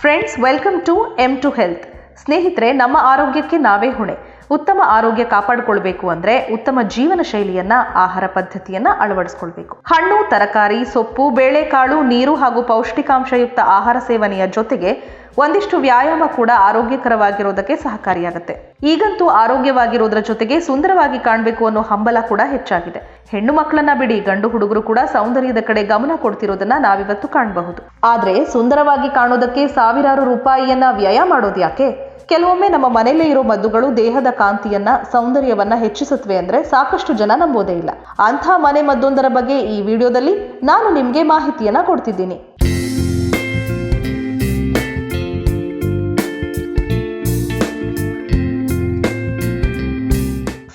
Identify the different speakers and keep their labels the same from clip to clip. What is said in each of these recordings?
Speaker 1: Friends, welcome to M2 health. ಸ್ನೇಹಿತರೆ, ನಮ್ಮ ಆರೋಗ್ಯಕ್ಕೆ ನಾವೇ ಹೊಣೆ. ಉತ್ತಮ ಆರೋಗ್ಯ ಕಾಪಾಡಿಕೊಳ್ಬೇಕು ಅಂದ್ರೆ ಉತ್ತಮ ಜೀವನ ಶೈಲಿಯನ್ನ, ಆಹಾರ ಪದ್ಧತಿಯನ್ನ ಅಳವಡಿಸಿಕೊಳ್ಬೇಕು. ಹಣ್ಣು, ತರಕಾರಿ, ಸೊಪ್ಪು, ಬೇಳೆಕಾಳು, ನೀರು ಹಾಗೂ ಪೌಷ್ಟಿಕಾಂಶಯುಕ್ತ ಆಹಾರ ಸೇವನೆಯ ಜೊತೆಗೆ ಒಂದಿಷ್ಟು ವ್ಯಾಯಾಮ ಕೂಡ ಆರೋಗ್ಯಕರವಾಗಿರೋದಕ್ಕೆ ಸಹಕಾರಿಯಾಗುತ್ತೆ. ಈಗಂತೂ ಆರೋಗ್ಯವಾಗಿರೋದ್ರ ಜೊತೆಗೆ ಸುಂದರವಾಗಿ ಕಾಣಬೇಕು ಅನ್ನೋ ಹಂಬಲ ಕೂಡ ಹೆಚ್ಚಾಗಿದೆ. ಹೆಣ್ಣು ಮಕ್ಕಳನ್ನ ಬಿಡಿ, ಗಂಡು ಹುಡುಗರು ಕೂಡ ಸೌಂದರ್ಯದ ಕಡೆ ಗಮನ ಕೊಡ್ತಿರೋದನ್ನ ನಾವಿವತ್ತು ಕಾಣಬಹುದು. ಆದ್ರೆ ಸುಂದರವಾಗಿ ಕಾಣೋದಕ್ಕೆ ಸಾವಿರಾರು ರೂಪಾಯಿಯನ್ನ ವ್ಯಯ ಮಾಡೋದು ಯಾಕೆ? ಕೆಲವೊಮ್ಮೆ ನಮ್ಮ ಮನೆಯಲ್ಲೇ ಇರೋ ಮದ್ದುಗಳು ದೇಹದ ಕಾಂತಿಯನ್ನ, ಸೌಂದರ್ಯವನ್ನ ಹೆಚ್ಚಿಸುತ್ತವೆ ಅಂದ್ರೆ ಸಾಕಷ್ಟು ಜನ ನಂಬೋದೇ ಇಲ್ಲ. ಅಂಥ ಮನೆ ಮದ್ದೊಂದರ ಬಗ್ಗೆ ಈ ವಿಡಿಯೋದಲ್ಲಿ ನಾನು ನಿಮ್ಗೆ ಮಾಹಿತಿಯನ್ನ ಕೊಡ್ತಿದ್ದೀನಿ.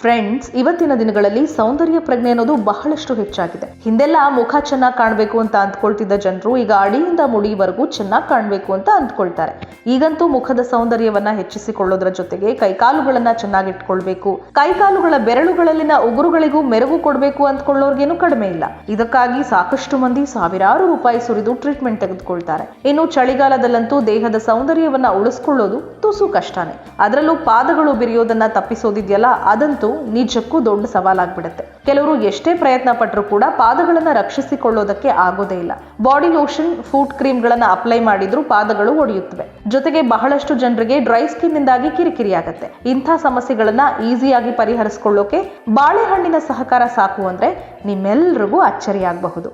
Speaker 1: ಫ್ರೆಂಡ್ಸ್, ಇವತ್ತಿನ ದಿನಗಳಲ್ಲಿ ಸೌಂದರ್ಯ ಪ್ರಜ್ಞೆ ಅನ್ನೋದು ಬಹಳಷ್ಟು ಹೆಚ್ಚಾಗಿದೆ. ಹಿಂದೆಲ್ಲ ಮುಖ ಚೆನ್ನಾಗಿ ಕಾಣಬೇಕು ಅಂತ ಅಂದ್ಕೊಳ್ತಿದ್ದ ಜನರು ಈಗ ಅಡಿಯಿಂದ ಮುಡಿವರೆಗೂ ಚೆನ್ನಾಗಿ ಕಾಣಬೇಕು ಅಂತ ಅಂದ್ಕೊಳ್ತಾರೆ. ಈಗಂತೂ ಮುಖದ ಸೌಂದರ್ಯವನ್ನ ಹೆಚ್ಚಿಸಿಕೊಳ್ಳೋದ್ರ ಜೊತೆಗೆ ಕೈಕಾಲುಗಳನ್ನ ಚೆನ್ನಾಗಿಟ್ಕೊಳ್ಬೇಕು, ಕೈಕಾಲುಗಳ ಬೆರಳುಗಳಲ್ಲಿನ ಉಗುರುಗಳಿಗೂ ಮೆರುಗು ಕೊಡಬೇಕು ಅಂದ್ಕೊಳ್ಳೋರ್ಗೇನು ಕಡಿಮೆ ಇಲ್ಲ. ಇದಕ್ಕಾಗಿ ಸಾಕಷ್ಟು ಮಂದಿ ಸಾವಿರಾರು ರೂಪಾಯಿ ಸುರಿದು ಟ್ರೀಟ್ಮೆಂಟ್ ತೆಗೆದುಕೊಳ್ತಾರೆ. ಇನ್ನು ಚಳಿಗಾಲದಲ್ಲಂತೂ ದೇಹದ ಸೌಂದರ್ಯವನ್ನ ಉಳಿಸ್ಕೊಳ್ಳೋದು ತುಸು ಕಷ್ಟನೇ. ಅದರಲ್ಲೂ ಪಾದಗಳು ಬಿರಿಯೋದನ್ನ ತಪ್ಪಿಸೋದಿದೆಯಲ್ಲ, ಅದಂತೂ ನಿಜಕ್ಕೂ ದೊಡ್ಡ ಸವಾಲಾಗ್ಬಿಡುತ್ತೆ. ಕೆಲವರು ಎಷ್ಟೇ ಪ್ರಯತ್ನ ಪಟ್ಟರೂ ಕೂಡ ಪಾದಗಳನ್ನ ರಕ್ಷಿಸಿಕೊಳ್ಳೋದಕ್ಕೆ ಆಗೋದೇ ಇಲ್ಲ. ಬಾಡಿ ಲೋಷನ್, ಫುಟ್ ಕ್ರೀಮ್ ಗಳನ್ನ ಅಪ್ಲೈ ಮಾಡಿದ್ರೂ ಪಾದಗಳು ಒಡೆಯುತ್ತವೆ. ಜೊತೆಗೆ ಬಹಳಷ್ಟು ಜನರಿಗೆ ಡ್ರೈ ಸ್ಕಿನ್ ನಿಂದಾಗಿ ಕಿರಿಕಿರಿ ಆಗುತ್ತೆ. ಇಂಥ ಸಮಸ್ಯೆಗಳನ್ನ ಈಸಿಯಾಗಿ ಪರಿಹರಿಸಿಕೊಳ್ಳೋಕೆ ಬಾಳೆಹಣ್ಣಿನ ಸಹಕಾರ ಸಾಕು ಅಂದ್ರೆ ನಿಮ್ಮೆಲ್ಲರಿಗೂ ಅಚ್ಚರಿಯಾಗಬಹುದು.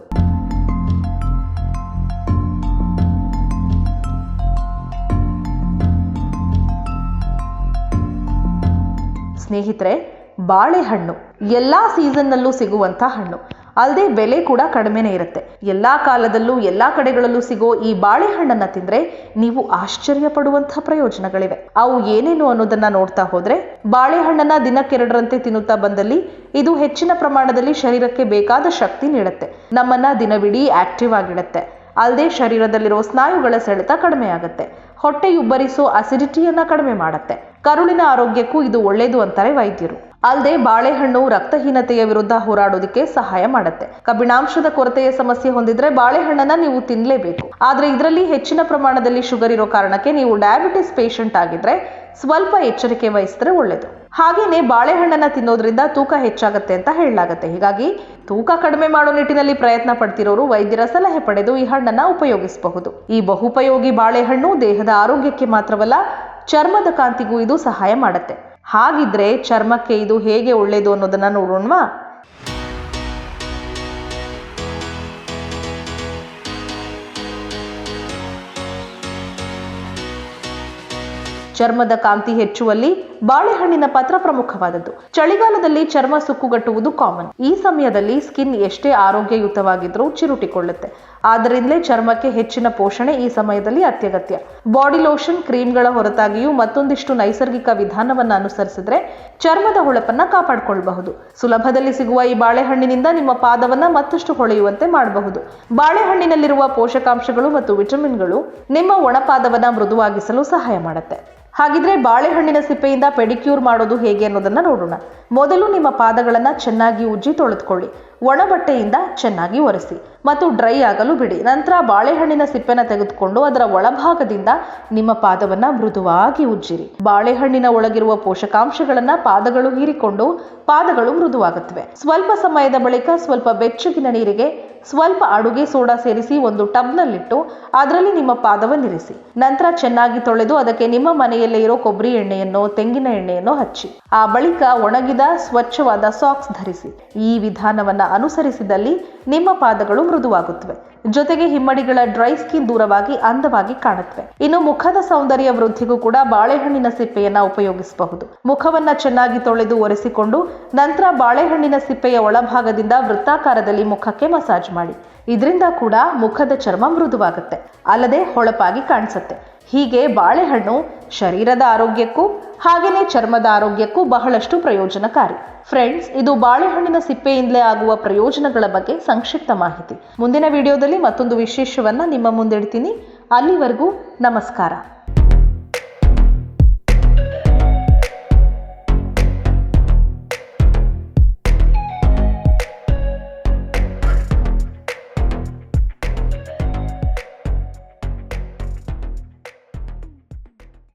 Speaker 1: ಸ್ನೇಹಿತರೆ, ಬಾಳೆಹಣ್ಣು ಎಲ್ಲಾ ಸೀಸನ್ನಲ್ಲೂ ಸಿಗುವಂತ ಹಣ್ಣು, ಅಲ್ಲದೆ ಬೆಲೆ ಕೂಡ ಕಡಿಮೆನೇ ಇರುತ್ತೆ. ಎಲ್ಲಾ ಕಾಲದಲ್ಲೂ ಎಲ್ಲಾ ಕಡೆಗಳಲ್ಲೂ ಸಿಗೋ ಈ ಬಾಳೆಹಣ್ಣನ್ನ ತಿಂದ್ರೆ ನೀವು ಆಶ್ಚರ್ಯ ಪಡುವಂತಹ ಪ್ರಯೋಜನಗಳಿವೆ. ಅವು ಏನೇನು ಅನ್ನೋದನ್ನ ನೋಡ್ತಾ ಹೋದ್ರೆ, ಬಾಳೆಹಣ್ಣನ್ನ ದಿನಕ್ಕೆರಡರಂತೆ ತಿನ್ನುತ್ತಾ ಬಂದಲ್ಲಿ ಇದು ಹೆಚ್ಚಿನ ಪ್ರಮಾಣದಲ್ಲಿ ಶರೀರಕ್ಕೆ ಬೇಕಾದ ಶಕ್ತಿ ನೀಡುತ್ತೆ. ನಮ್ಮನ್ನ ದಿನವಿಡೀ ಆಕ್ಟಿವ್ ಆಗಿಡುತ್ತೆ. ಅಲ್ಲದೆ ಶರೀರದಲ್ಲಿರೋ ಸ್ನಾಯುಗಳ ಸೆಳೆತ ಕಡಿಮೆ ಆಗುತ್ತೆ. ಹೊಟ್ಟೆಯುಬ್ಬರಿಸೋ ಅಸಿಡಿಟಿಯನ್ನ ಕಡಿಮೆ ಮಾಡುತ್ತೆ. ಕರುಳಿನ ಆರೋಗ್ಯಕ್ಕೂ ಇದು ಒಳ್ಳೇದು ಅಂತಾರೆ ವೈದ್ಯರು. ಅಲ್ಲದೆ ಬಾಳೆಹಣ್ಣು ರಕ್ತಹೀನತೆಯ ವಿರುದ್ಧ ಹೋರಾಡೋದಕ್ಕೆ ಸಹಾಯ ಮಾಡುತ್ತೆ. ಕಬ್ಬಿಣಾಂಶದ ಕೊರತೆಯ ಸಮಸ್ಯೆ ಹೊಂದಿದ್ರೆ ಬಾಳೆಹಣ್ಣನ್ನ ನೀವು ತಿನ್ಲೇಬೇಕು. ಆದ್ರೆ ಇದರಲ್ಲಿ ಹೆಚ್ಚಿನ ಪ್ರಮಾಣದಲ್ಲಿ ಶುಗರ್ ಇರೋ ಕಾರಣಕ್ಕೆ ನೀವು ಡಯಾಬಿಟಿಸ್ ಪೇಷಂಟ್ ಆಗಿದ್ರೆ ಸ್ವಲ್ಪ ಎಚ್ಚರಿಕೆ ವಹಿಸಿದ್ರೆ ಒಳ್ಳೇದು. ಹಾಗೇನೆ ಬಾಳೆಹಣ್ಣನ್ನ ತಿನ್ನೋದ್ರಿಂದ ತೂಕ ಹೆಚ್ಚಾಗತ್ತೆ ಅಂತ ಹೇಳಲಾಗತ್ತೆ. ಹೀಗಾಗಿ ತೂಕ ಕಡಿಮೆ ಮಾಡೋ ನಿಟ್ಟಿನಲ್ಲಿ ಪ್ರಯತ್ನ ಪಡ್ತಿರೋರು ವೈದ್ಯರ ಸಲಹೆ ಪಡೆದು ಈ ಹಣ್ಣನ್ನ ಉಪಯೋಗಿಸಬಹುದು. ಈ ಬಹುಪಯೋಗಿ ಬಾಳೆಹಣ್ಣು ದೇಹದ ಆರೋಗ್ಯಕ್ಕೆ ಮಾತ್ರವಲ್ಲ, ಚರ್ಮದ ಕಾಂತಿಗೂ ಇದು ಸಹಾಯ ಮಾಡುತ್ತೆ. ಹಾಗಿದ್ರೆ ಚರ್ಮಕ್ಕೆ ಇದು ಹೇಗೆ ಒಳ್ಳೇದು ಅನ್ನೋದನ್ನ ನೋಡೋಣವಾ? ಚರ್ಮದ ಕಾಂತಿ ಹೆಚ್ಚುವಲ್ಲಿ ಬಾಳೆಹಣ್ಣಿನ ಪಾತ್ರ ಪ್ರಮುಖವಾದದ್ದು. ಚಳಿಗಾಲದಲ್ಲಿ ಚರ್ಮ ಸುಕ್ಕುಗಟ್ಟುವುದು ಕಾಮನ್. ಈ ಸಮಯದಲ್ಲಿ ಸ್ಕಿನ್ ಎಷ್ಟೇ ಆರೋಗ್ಯಯುತವಾಗಿದ್ರೂ ಚಿರುಟಿಕೊಳ್ಳುತ್ತೆ. ಆದ್ದರಿಂದಲೇ ಚರ್ಮಕ್ಕೆ ಹೆಚ್ಚಿನ ಪೋಷಣೆ ಈ ಸಮಯದಲ್ಲಿ ಅತ್ಯಗತ್ಯ. ಬಾಡಿ ಲೋಷನ್, ಕ್ರೀಮ್ಗಳ ಹೊರತಾಗಿಯೂ ಮತ್ತೊಂದಿಷ್ಟು ನೈಸರ್ಗಿಕ ವಿಧಾನವನ್ನ ಅನುಸರಿಸಿದ್ರೆ ಚರ್ಮದ ಹೊಳಪನ್ನ ಕಾಪಾಡಿಕೊಳ್ಳಬಹುದು. ಸುಲಭದಲ್ಲಿ ಸಿಗುವ ಈ ಬಾಳೆಹಣ್ಣಿನಿಂದ ನಿಮ್ಮ ಪಾದವನ್ನ ಮತ್ತಷ್ಟು ಹೊಳೆಯುವಂತೆ ಮಾಡಬಹುದು. ಬಾಳೆಹಣ್ಣಿನಲ್ಲಿರುವ ಪೋಷಕಾಂಶಗಳು ಮತ್ತು ವಿಟಮಿನ್ಗಳು ನಿಮ್ಮ ಒಣಪಾದವನ್ನ ಮೃದುವಾಗಿಸಲು ಸಹಾಯ ಮಾಡುತ್ತೆ. ಹಾಗಿದ್ರೆ ಬಾಳೆಹಣ್ಣಿನ ಸಿಪ್ಪೆಯಿಂದ ಪೆಡಿಕ್ಯೂರ್ ಮಾಡೋದು ಹೇಗೆ ಅನ್ನೋದನ್ನ ನೋಡೋಣ. ಮೊದಲು ನಿಮ್ಮ ಪಾದಗಳನ್ನ ಚೆನ್ನಾಗಿ ಉಜ್ಜಿ ತೊಳೆದುಕೊಳ್ಳಿ. ಒಣ ಬಟ್ಟೆಯಿಂದ ಚೆನ್ನಾಗಿ ಒರೆಸಿ ಮತ್ತು ಡ್ರೈ ಆಗಲು ಬಿಡಿ. ನಂತರ ಬಾಳೆಹಣ್ಣಿನ ಸಿಪ್ಪೆನ ತೆಗೆದುಕೊಂಡು ಅದರ ಒಳಭಾಗದಿಂದ ನಿಮ್ಮ ಪಾದವನ್ನ ಮೃದುವಾಗಿ ಉಜ್ಜಿರಿ. ಬಾಳೆಹಣ್ಣಿನ ಒಳಗಿರುವ ಪೋಷಕಾಂಶಗಳನ್ನ ಪಾದಗಳು ಹೀರಿಕೊಂಡು ಪಾದಗಳು ಮೃದುವಾಗುತ್ತವೆ. ಸ್ವಲ್ಪ ಸಮಯದ ಬಳಿಕ ಸ್ವಲ್ಪ ಬೆಚ್ಚಗಿನ ನೀರಿಗೆ ಸ್ವಲ್ಪ ಅಡುಗೆ ಸೋಡಾ ಸೇರಿಸಿ ಒಂದು ಟಬ್ನಲ್ಲಿಟ್ಟು ಅದರಲ್ಲಿ ನಿಮ್ಮ ಪಾದವನ್ನಿರಿಸಿ. ನಂತರ ಚೆನ್ನಾಗಿ ತೊಳೆದು ಅದಕ್ಕೆ ನಿಮ್ಮ ಮನೆಯಲ್ಲೇ ಇರೋ ಕೊಬ್ಬರಿ ಎಣ್ಣೆಯನ್ನೋ ತೆಂಗಿನ ಎಣ್ಣೆಯನ್ನೋ ಹಚ್ಚಿ ಆ ಬಳಿಕ ಒಣಗಿದ ಸ್ವಚ್ಛವಾದ ಸಾಕ್ಸ್ ಧರಿಸಿ. ಈ ವಿಧಾನವನ್ನ ಅನುಸರಿಸಿದಲ್ಲಿ ನಿಮ್ಮ ಪಾದಗಳು ಮೃದುವಾಗುತ್ತವೆ. ಜೊತೆಗೆ ಹಿಮ್ಮಡಿಗಳ ಡ್ರೈ ಸ್ಕಿನ್ ದೂರವಾಗಿ ಅಂದವಾಗಿ ಕಾಣುತ್ತವೆ. ಇನ್ನು ಮುಖದ ಸೌಂದರ್ಯ ವೃದ್ಧಿಗೂ ಕೂಡ ಬಾಳೆಹಣ್ಣಿನ ಸಿಪ್ಪೆಯನ್ನ ಉಪಯೋಗಿಸಬಹುದು. ಮುಖವನ್ನ ಚೆನ್ನಾಗಿ ತೊಳೆದು ಒರೆಸಿಕೊಂಡು ನಂತರ ಬಾಳೆಹಣ್ಣಿನ ಸಿಪ್ಪೆಯ ಒಳಭಾಗದಿಂದ ವೃತ್ತಾಕಾರದಲ್ಲಿ ಮುಖಕ್ಕೆ ಮಸಾಜ್ ಮಾಡಿ. ಇದರಿಂದ ಕೂಡ ಮುಖದ ಚರ್ಮ ಮೃದುವಾಗುತ್ತೆ, ಅಲ್ಲದೆ ಹೊಳಪಾಗಿ ಕಾಣಿಸುತ್ತೆ. ಹೀಗೆ ಬಾಳೆಹಣ್ಣು ಶರೀರದ ಆರೋಗ್ಯಕ್ಕೂ ಹಾಗೇನೆ ಚರ್ಮದ ಆರೋಗ್ಯಕ್ಕೂ ಬಹಳಷ್ಟು ಪ್ರಯೋಜನಕಾರಿ. ಫ್ರೆಂಡ್ಸ್, ಇದು ಬಾಳೆಹಣ್ಣಿನ ಸಿಪ್ಪೆಯಿಂದಲೇ ಆಗುವ ಪ್ರಯೋಜನಗಳ ಬಗ್ಗೆ ಸಂಕ್ಷಿಪ್ತ ಮಾಹಿತಿ. ಮುಂದಿನ ವಿಡಿಯೋದಲ್ಲಿ ಮತ್ತೊಂದು ವಿಶೇಷವನ್ನ ನಿಮ್ಮ ಮುಂದಿಡ್ತೀನಿ. ಅಲ್ಲಿವರೆಗೂ ನಮಸ್ಕಾರ.